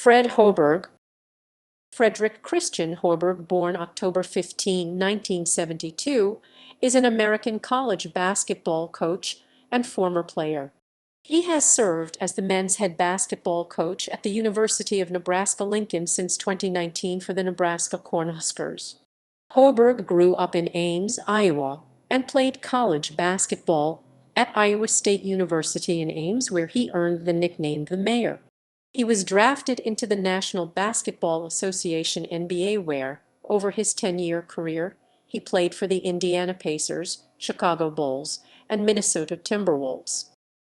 Hoiberg. Fredrick Kristian Hoiberg, born October 15, 1972, is an American college basketball coach and former player. He has served as the men's head basketball coach at the University of Nebraska-Lincoln since 2019 for the Nebraska Cornhuskers. Hoiberg grew up in Ames, Iowa, and played college basketball at Iowa State University in Ames, where he earned the nickname the Mayor. He was drafted into the National Basketball Association (NBA), where, over his 10-year career, he played for the Indiana Pacers, Chicago Bulls, and Minnesota Timberwolves.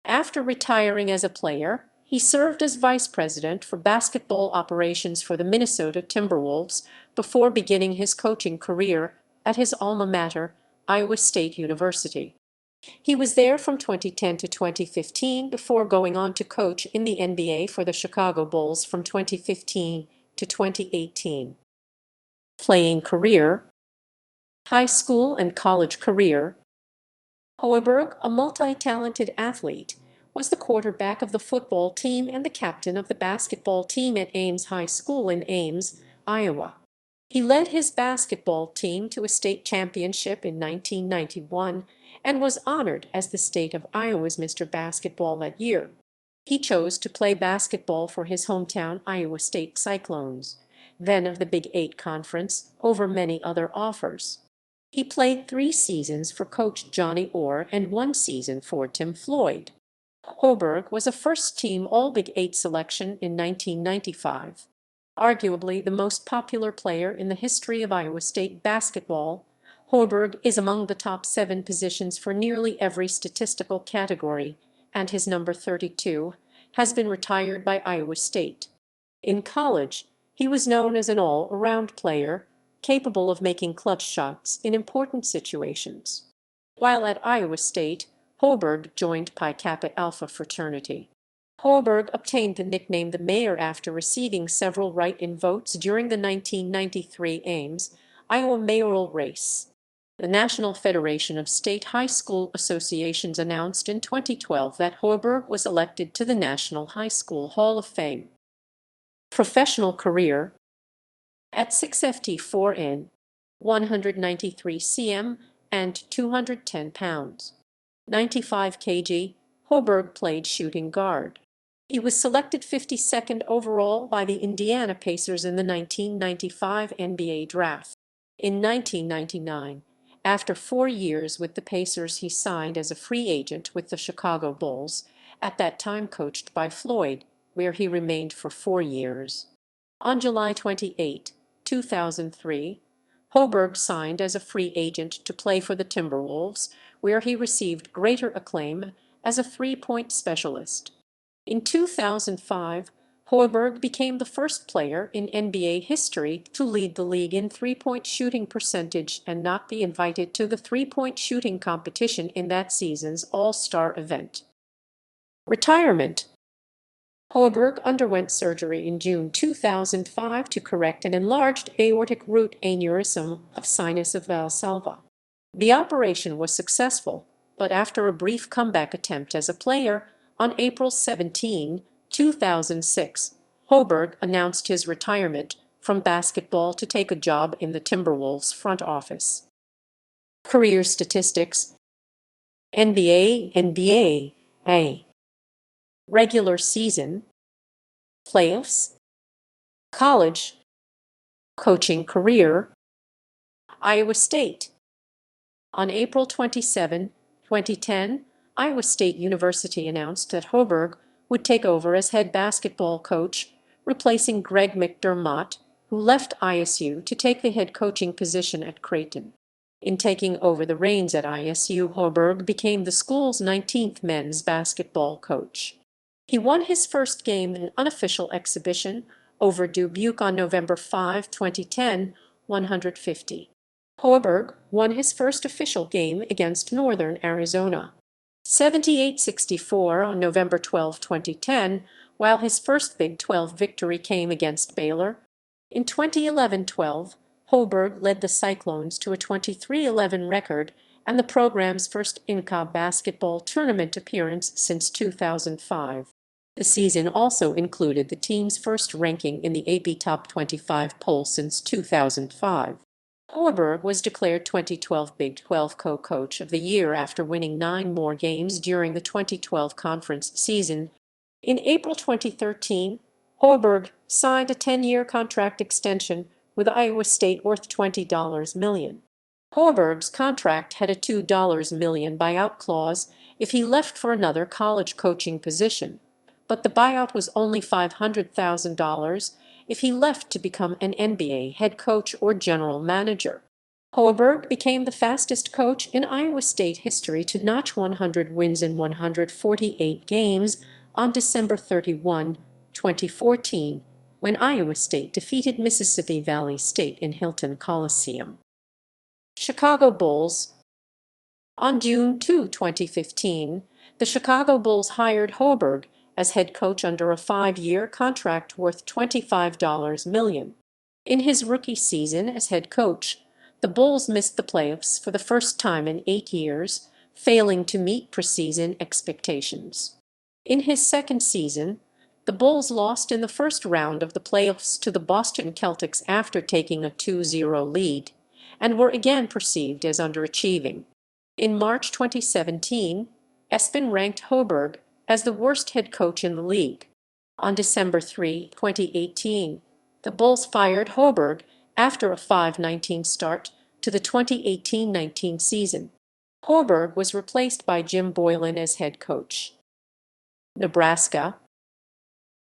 After retiring as a player, he served as vice president for basketball operations for the Minnesota Timberwolves before beginning his coaching career at his alma mater, Iowa State University. He was there from 2010 to 2015 before going on to coach in the NBA for the Chicago Bulls from 2015 to 2018. Playing career. High school and college career. Hoiberg, a multi-talented athlete, was the quarterback of the football team and the captain of the basketball team at Ames High School in Ames, Iowa. He led his basketball team to a state championship in 1991 and was honored as the state of Iowa's Mr. Basketball that year. He chose to play basketball for his hometown Iowa State Cyclones, then of the Big 8 Conference, over many other offers. He played 3 seasons for Coach Johnny Orr and 1 season for Tim Floyd. Hoiberg was a first-team All-Big 8 selection in 1995. Arguably the most popular player in the history of Iowa State basketball, Hoiberg is among the top 7 positions for nearly every statistical category, and his number 32 has been retired by Iowa State. In college, he was known as an all-around player, capable of making clutch shots in important situations. While at Iowa State, Hoiberg joined Pi Kappa Alpha fraternity. Hoiberg obtained the nickname the Mayor after receiving several write-in votes during the 1993 Ames, Iowa mayoral race. The National Federation of State High School Associations announced in 2012 that Hoiberg was elected to the National High School Hall of Fame. Professional career. At 6'4", 193 cm, and 210 pounds, 95 kg, Hoiberg played shooting guard. He was selected 52nd overall by the Indiana Pacers in the 1995 NBA draft. In 1999, after 4 years with the Pacers, he signed as a free agent with the Chicago Bulls, at that time coached by Floyd, where he remained for 4 years. On July 28, 2003, Hoiberg signed as a free agent to play for the Timberwolves, where he received greater acclaim as a three-point specialist. In 2005, Hoiberg became the first player in NBA history to lead the league in three-point shooting percentage and not be invited to the three-point shooting competition in that season's All-Star event. Retirement. Hoiberg underwent surgery in June 2005 to correct an enlarged aortic root aneurysm of sinus of Valsalva. The operation was successful, but after a brief comeback attempt as a player, on April 17, 2006, Hoiberg announced his retirement from basketball to take a job in the Timberwolves front office. Career statistics. NBA. Regular season. Playoffs. College. Coaching career. Iowa State. On April 27, 2010, Iowa State University announced that Hoiberg would take over as head basketball coach, replacing Greg McDermott, who left ISU to take the head coaching position at Creighton. In taking over the reins at ISU, Hoiberg became the school's 19th men's basketball coach. He won his first game in an unofficial exhibition over Dubuque on November 5, 2010, 150. Hoiberg won his first official game against Northern Arizona, 78-64 on November 12, 2010, while his first Big 12 victory came against Baylor. In 2011-12, Hoiberg led the Cyclones to a 23-11 record and the program's first INCA basketball tournament appearance since 2005. The season also included the team's first ranking in the AP Top 25 poll since 2005. Hoiberg was declared 2012 Big 12 Co-Coach of the Year after winning 9 more games during the 2012 conference season. In April 2013, Hoiberg signed a 10-year contract extension with Iowa State worth $20 million. Hoiberg's contract had a $2 million buyout clause if he left for another college coaching position, but the buyout was only $500,000 if he left to become an NBA head coach or general manager. Hoiberg became the fastest coach in Iowa State history to notch 100 wins in 148 games on December 31, 2014, when Iowa State defeated Mississippi Valley State in Hilton Coliseum. Chicago Bulls. On June 2, 2015, the Chicago Bulls hired Hoiberg as head coach under a 5-year contract worth $25 million. In his rookie season as head coach, the Bulls missed the playoffs for the first time in 8 years, failing to meet preseason expectations. In his second season, the Bulls lost in the first round of the playoffs to the Boston Celtics after taking a 2-0 lead, and were again perceived as underachieving. In March 2017, ESPN ranked Hoiberg as the worst head coach in the league. On December 3, 2018, the Bulls fired Hoiberg after a 5-19 start to the 2018-19 season. Hoiberg was replaced by Jim Boylan as head coach. Nebraska.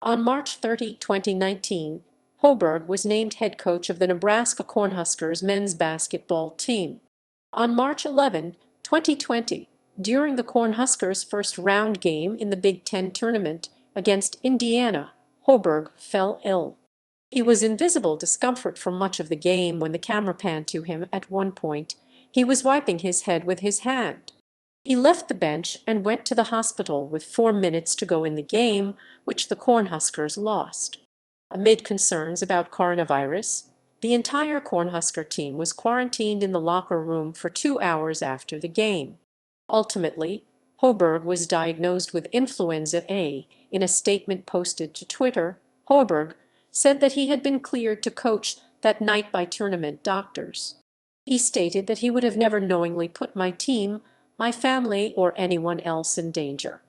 On March 30, 2019, Hoiberg was named head coach of the Nebraska Cornhuskers men's basketball team. On March 11, 2020, during the Cornhuskers' first-round game in the Big Ten tournament against Indiana, Hoiberg fell ill. He was in visible discomfort for much of the game when the camera panned to him at one point. He was wiping his head with his hand. He left the bench and went to the hospital with 4 minutes to go in the game, which the Cornhuskers lost. Amid concerns about coronavirus, the entire Cornhusker team was quarantined in the locker room for 2 hours after the game. Ultimately, Hoiberg was diagnosed with influenza A. In a statement posted to Twitter, Hoiberg said that he had been cleared to coach that night by tournament doctors. He stated that he would have never knowingly put my team, my family, or anyone else in danger.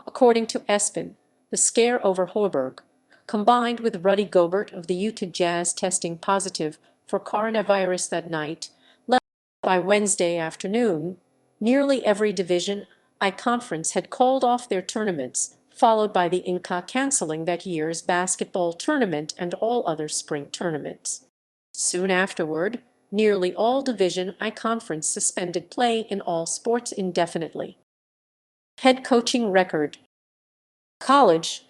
According to ESPN, the scare over Hoiberg, combined with Rudy Gobert of the Utah Jazz testing positive for coronavirus that night, led by Wednesday afternoon, nearly every Division I conference had called off their tournaments, followed by the Inca canceling that year's basketball tournament and all other spring tournaments. Soon afterward, nearly all Division I conference suspended play in all sports indefinitely. Head coaching record. College.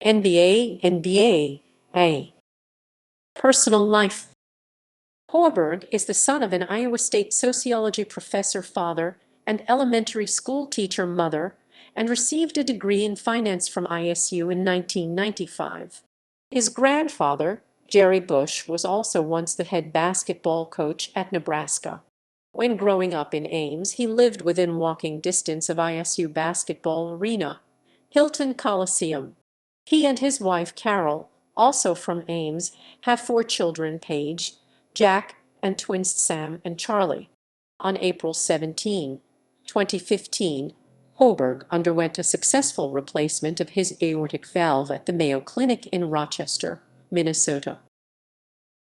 NBA. Personal life. Hoiberg is the son of an Iowa State sociology professor father and elementary school teacher mother, and received a degree in finance from ISU in 1995. His grandfather, Jerry Bush, was also once the head basketball coach at Nebraska. When growing up in Ames, he lived within walking distance of ISU basketball arena, Hilton Coliseum. He and his wife Carol, also from Ames, have 4 children: Paige, Jack, and twins Sam and Charlie. On April 17, 2015, Hoiberg underwent a successful replacement of his aortic valve at the Mayo Clinic in Rochester, Minnesota.